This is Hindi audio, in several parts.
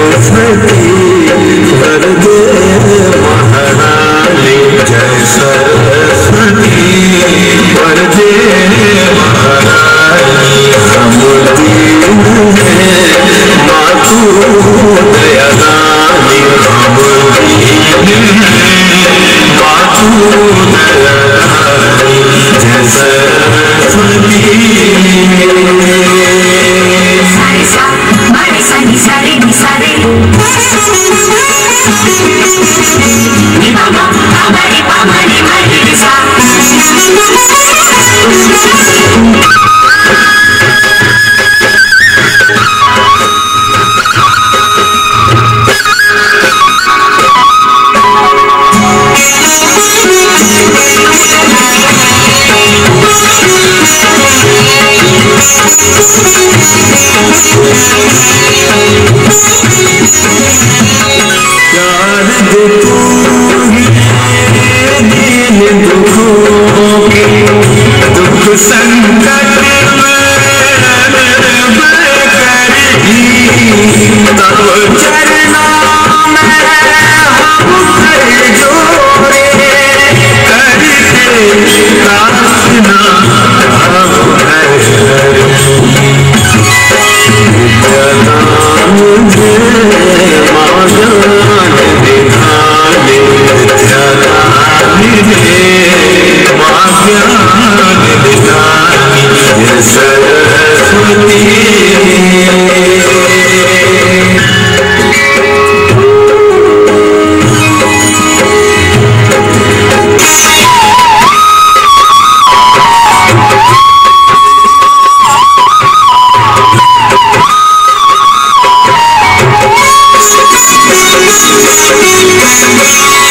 सरस्वती वरदे महारानी, जय सरस्वती वरदे महारानी। हम दीन हैं मातु दयादानी, हम दीन हैं मातु दयादानी, जय सरस्वती। दुख संकट तब चरणों में हम कर जोड़े, करते प्रार्थना हम विद्यादान दे माँ ज्ञान विधाने, विद्यादान दे माँ ज्ञान विधानी, जय सरस्वती।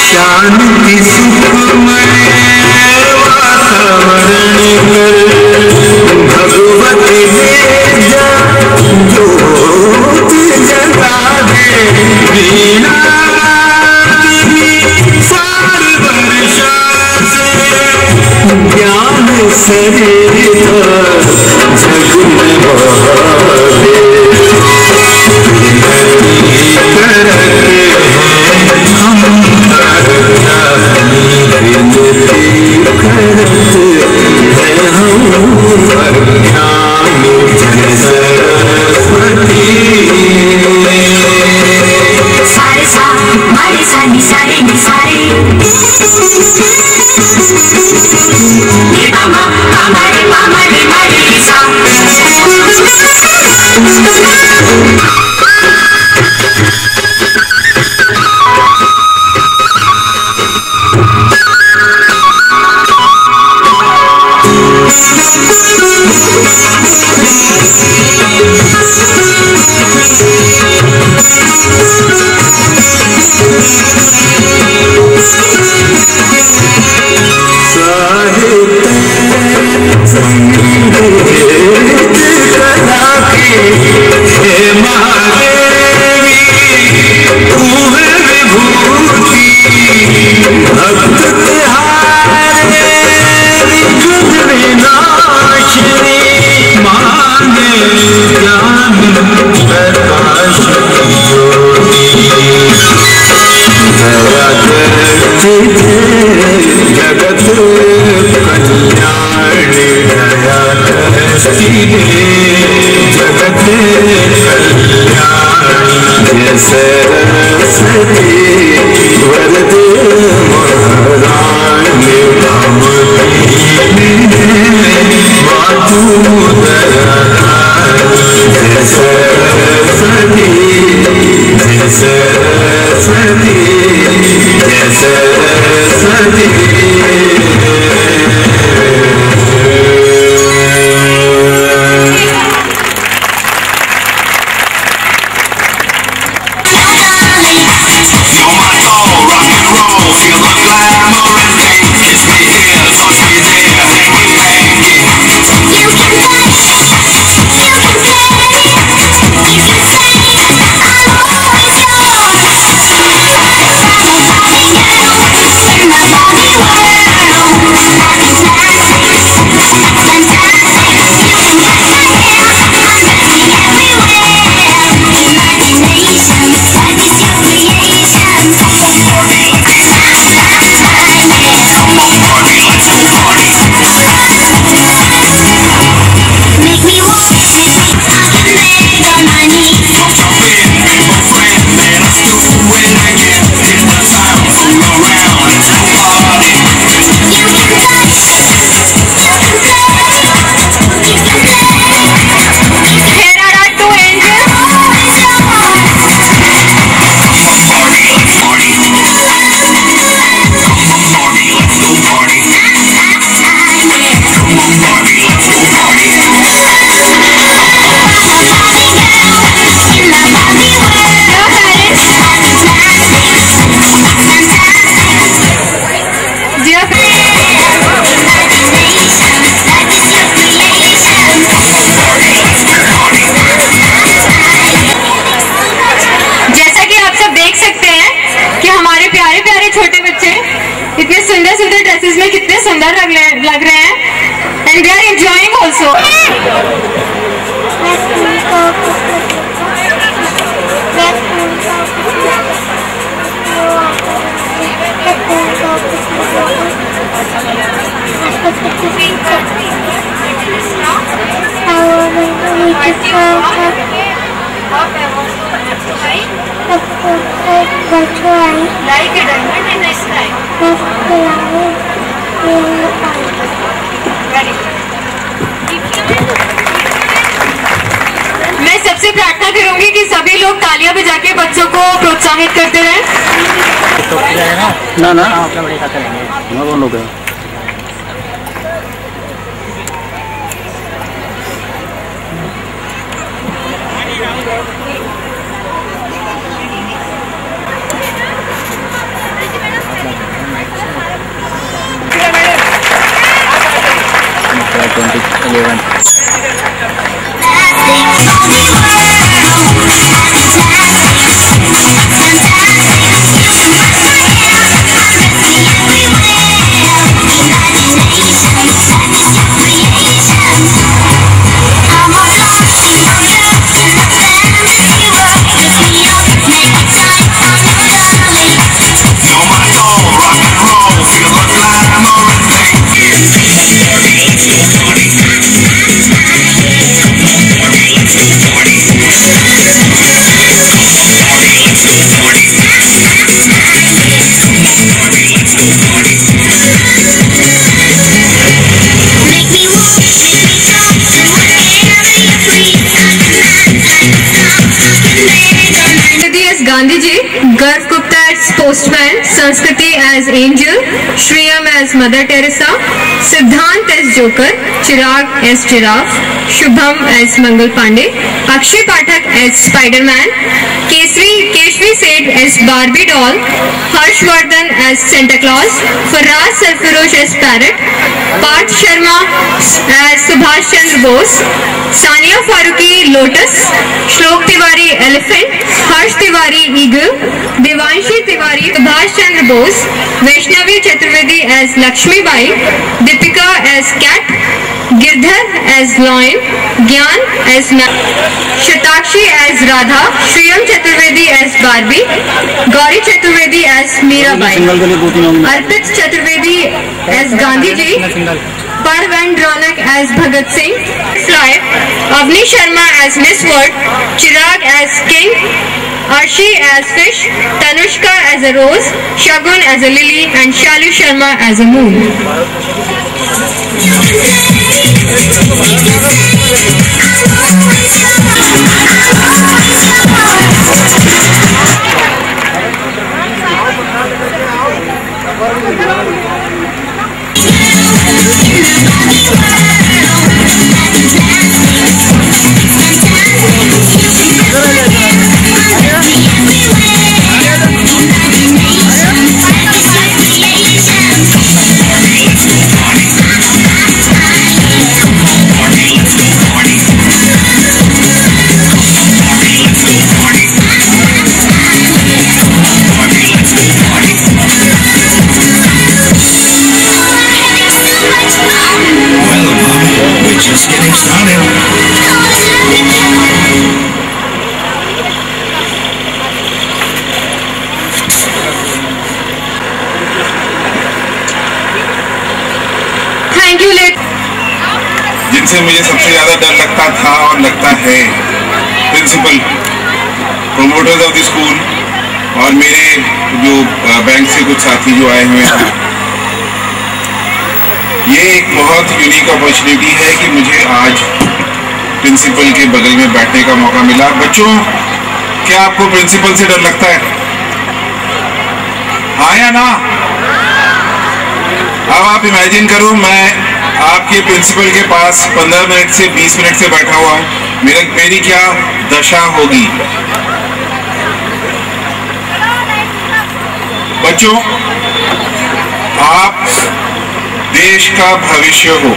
शांति सुखमय वातावरण कर भगवती वेदा ज्योति जगा दे, वीणा सार वर्षा से ज्ञान सरिता जग में बहा दे। जगत कल्याणी दया करती है, जगत कल्याणी, जय सरस्वती वरदे महारानी। हम दीन हैं मातु दयादानी, जय सरस्वती, जय सरस्वती, जय सरस्वती। You can say प्यारे प्यारे छोटे बच्चे इतने सुंदर सुंदर ड्रेसेस में कितने सुंदर लग रहे हैं, and we are enjoying also. मैं सबसे प्रार्थना करूंगी कि सभी लोग तालियां बजा के बच्चों को प्रोत्साहित करते रहें। ना ना अपना बड़े का करेंगे वो लोग Gandhi ji, Garv Gupta as postman, Sanskriti as angel, Shriyam as Mother Teresa, Siddhant as Joker, Chirag as Giraffe, Shubham as Mangal Pandey, Akshay Pathak as Spider-Man, Keshri Seth as Barbie doll, Harshvardhan as Santa Claus, Faraz Sarfarosh as Parrot, Parth Sharma as Subhash Chandra Bose, Sania Farooqui Lotus, Shlok Tiwari Elephant, Harsh Tiwari Eagle, Devanshi Tiwari Subhash Chandra Bose, Vaishnavi Chaturvedi as Lakshmi Bai, Deepika as Cat, Girdhar as Lion, Gyan as Shatakshi as Radha, Shriyam Chaturvedi as Barbie, Gauri Chaturvedi as Mirabai, Arpit Chaturvedi as Gandhi Ji, Parv and Ronak as Bhagat Singh, Fly, Avni Sharma as Miss World, Chirag as King, Arshi as Fish, Tanushka as a Rose, Shagun as a Lily, and Shalu Sharma as a Moon. Just getting started. Thank you, जिनसे मुझे सबसे ज़्यादा डर लगता था और लगता है, principal, promoters of the school और मेरे जो बैंक से कुछ साथी जो आए हुए हैं। ये एक बहुत यूनिक अपॉर्चुनिटी है कि मुझे आज प्रिंसिपल के बगल में बैठने का मौका मिला। बच्चों, क्या आपको प्रिंसिपल से डर लगता है? हाँ या ना? अब आप इमेजिन करो, मैं आपके प्रिंसिपल के पास 15 मिनट से 20 मिनट से बैठा हुआ हूँ, मेरी क्या दशा होगी। बच्चों, आप देश का भविष्य हो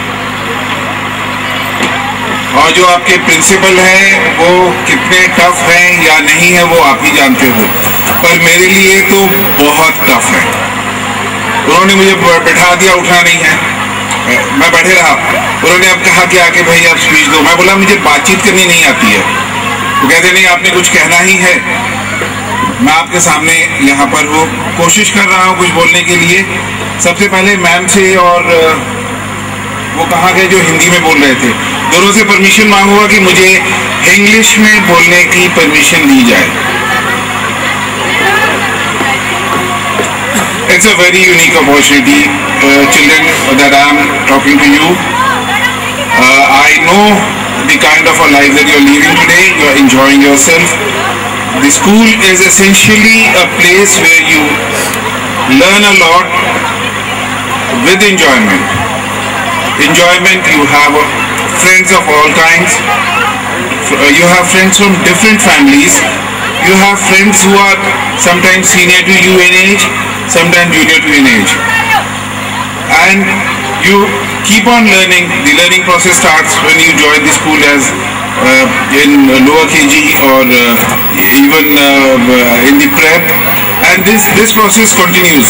और जो आपके प्रिंसिपल हैं वो कितने टफ हैं या नहीं है वो आप ही जानते हो। पर मेरे लिए तो बहुत टफ है। उन्होंने मुझे बैठा दिया, उठना नहीं है, मैं बैठे रहा। उन्होंने अब कहा कि आके भाई आप स्पीच दो। मैं बोला मुझे बातचीत करनी नहीं आती है। वो कहते नहीं आपने कुछ कहना ही है, मैं आपके सामने यहाँ पर हूँ, कोशिश कर रहा हूँ कुछ बोलने के लिए। सबसे पहले मैम से और वो कहाँ गए जो हिंदी में बोल रहे थे, दोनों से परमिशन मांगूंगा कि मुझे इंग्लिश में बोलने की परमिशन दी जाए। It's a very unique opportunity, children, that I am talking to you. I know the kind of a life that you are living today. You are enjoying yourself. The school is essentially a place where you learn a lot with enjoyment. Enjoyment, you have friends of all kinds. You have friends from different families. You have friends who are sometimes senior to you in age, sometimes junior to in age. And you keep on learning. The learning process starts when you join the school as in lower KG or even in the prep. And this process continues.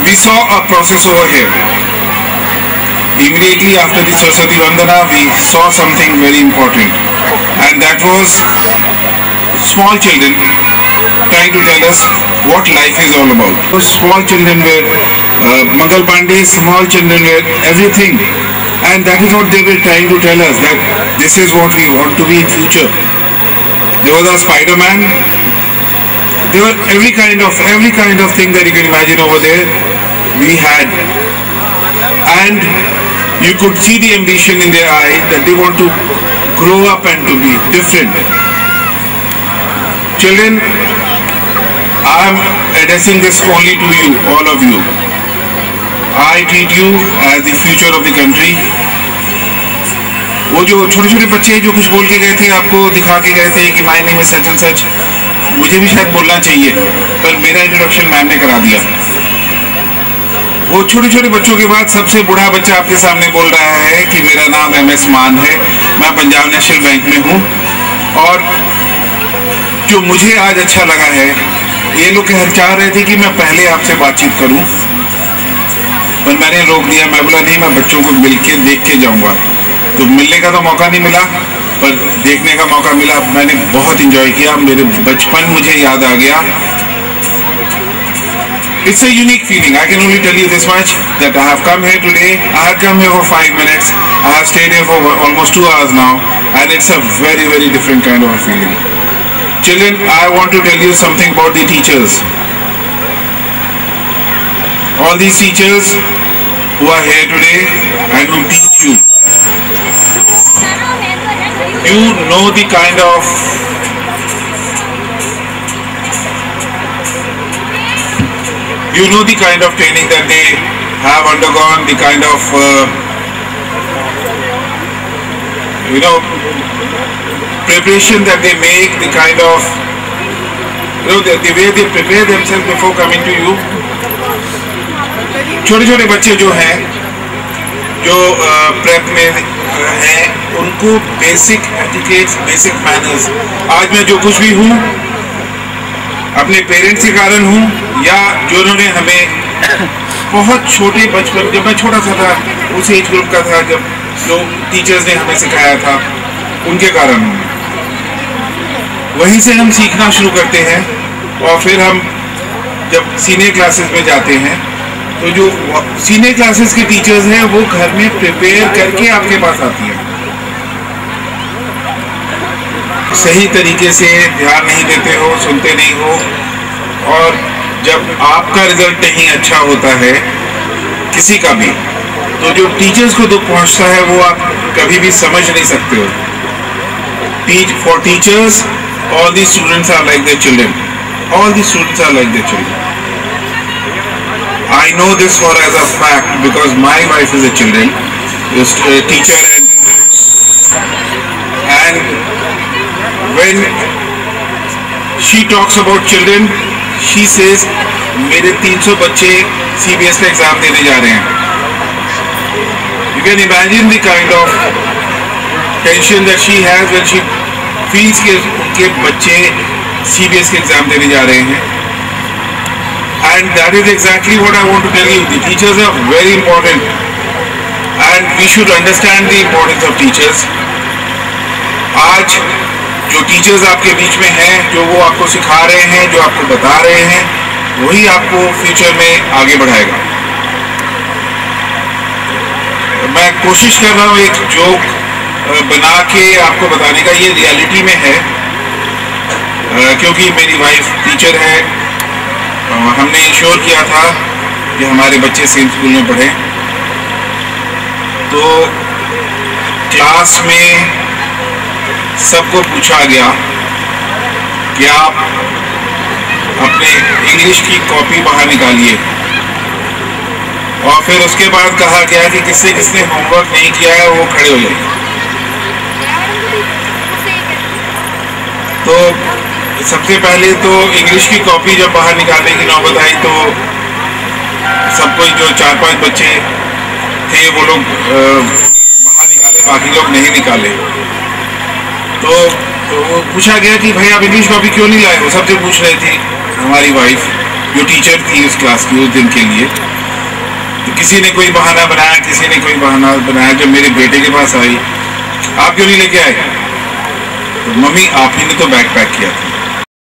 We saw a process over here. Immediately after the Saraswati Vandana, we saw something very important, and that was small children trying to tell us what life is all about. Those small children were Mangal Pandey, small children were everything, and that is what they were trying to tell us, that this is what we want to be in future. There was a Spider-Man. There were every kind of thing that you can imagine over there. We had, and you could see the ambition in their eye that they want to grow up and to be different. Children, I am addressing this only to you, all of you. I treat you as the future of the country. वो जो छोटे छोटे बच्चे जो कुछ बोल के गए थे, आपको दिखा के गए थे कि my name is such and such, मुझे भी शायद बोलना चाहिए, पर मेरा इंट्रोडक्शन मैम ने करा दिया। वो छोटे छोटे बच्चों के बाद सबसे बूढ़ा बच्चा आपके सामने बोल रहा है कि मेरा नाम MS मान है, मैं पंजाब नेशनल बैंक में हूँ। और जो मुझे आज अच्छा लगा है, ये लोग चाह रहे थे कि मैं पहले आपसे बातचीत करूं, पर मैंने रोक दिया। मैं बोला नहीं, मैं बच्चों को मिल के देख के जाऊंगा। तो मिलने का तो मौका नहीं मिला, पर देखने का मौका मिला। मैंने बहुत इंजॉय किया, मेरे बचपन मुझे याद आ गया। It's a unique feeling. I can only tell you this much, that I have come here today. I have come here for 5 minutes. I have stayed here for almost 2 hours now, and it's a very, very different kind of a feeling. Children, I want to tell you something about the teachers. All these teachers who are here today and who teach you, you know the kind of training that they have undergone, the kind of preparation that they make, the kind of the way they prepare themselves before coming to you. छोटे छोटे बच्चे जो हैं, जो प्रेप में हैं, उनको बेसिक एटिकेट्स, बेसिक मैनर्स, आज मैं जो कुछ भी हूँ अपने पेरेंट्स के कारण हूँ, या जो उन्होंने हमें बहुत छोटे बचपन, जब मैं छोटा सा था, उस एज ग्रुप का था, जब जो टीचर्स ने हमें सिखाया था, उनके कारण हूँ। वहीं से हम सीखना शुरू करते हैं, और फिर हम जब सीनियर क्लासेस में जाते हैं, तो जो सीनियर क्लासेस के टीचर्स हैं, वो घर में प्रिपेयर करके आपके पास आती हैं। सही तरीके से ध्यान नहीं देते हो, सुनते नहीं हो, और जब आपका रिजल्ट नहीं अच्छा होता है किसी का भी, तो जो टीचर्स को दुख पहुंचता है वो आप कभी भी समझ नहीं सकते हो। For teachers, all the students are like their children. All the students are like their children. I know this for as a fact because my wife is a teacher, and when she talks about children, she says, मेरे 300 बच्चे CBS का एग्जाम देने जा रहे हैं। You can imagine the kind of tension that she has when she feels कि उनके बच्चे CBS के एग्जाम देने जा रहे हैं। And that is exactly what I want to tell you, the teachers are very important and we should understand the importance of teachers. आज जो टीचर्स आपके बीच में हैं, जो वो आपको सिखा रहे हैं, जो आपको बता रहे हैं, वही आपको फ्यूचर में आगे बढ़ाएगा। मैं कोशिश कर रहा हूँ एक जोक बना के आपको बताने का, ये रियलिटी में है, क्योंकि मेरी वाइफ टीचर है। हमने इंश्योर किया था कि हमारे बच्चे सेम स्कूल में पढ़े। तो क्लास में सबको पूछा गया कि आप अपने इंग्लिश की कॉपी बाहर निकालिए, और फिर उसके बाद कहा गया कि किसने किसने होमवर्क नहीं किया है वो खड़े हो जाए। तो सबसे पहले तो इंग्लिश की कॉपी जब बाहर निकालने की नौबत आई तो सबको, जो 4-5 बच्चे थे वो लोग बाहर निकाले, बाकी लोग नहीं निकाले। तो वो पूछा गया कि भाई आप इंग्लिश कॉपी क्यों नहीं लाए, वो सबसे पूछ रही थी हमारी वाइफ जो टीचर थी उस क्लास की उस दिन के लिए। तो किसी ने कोई बहाना बनाया, किसी ने कोई बहाना बनाया। जब मेरे बेटे के पास आई, आप क्यों नहीं लेके आए, तो मम्मी आप ही ने तो बैग पैक किया था।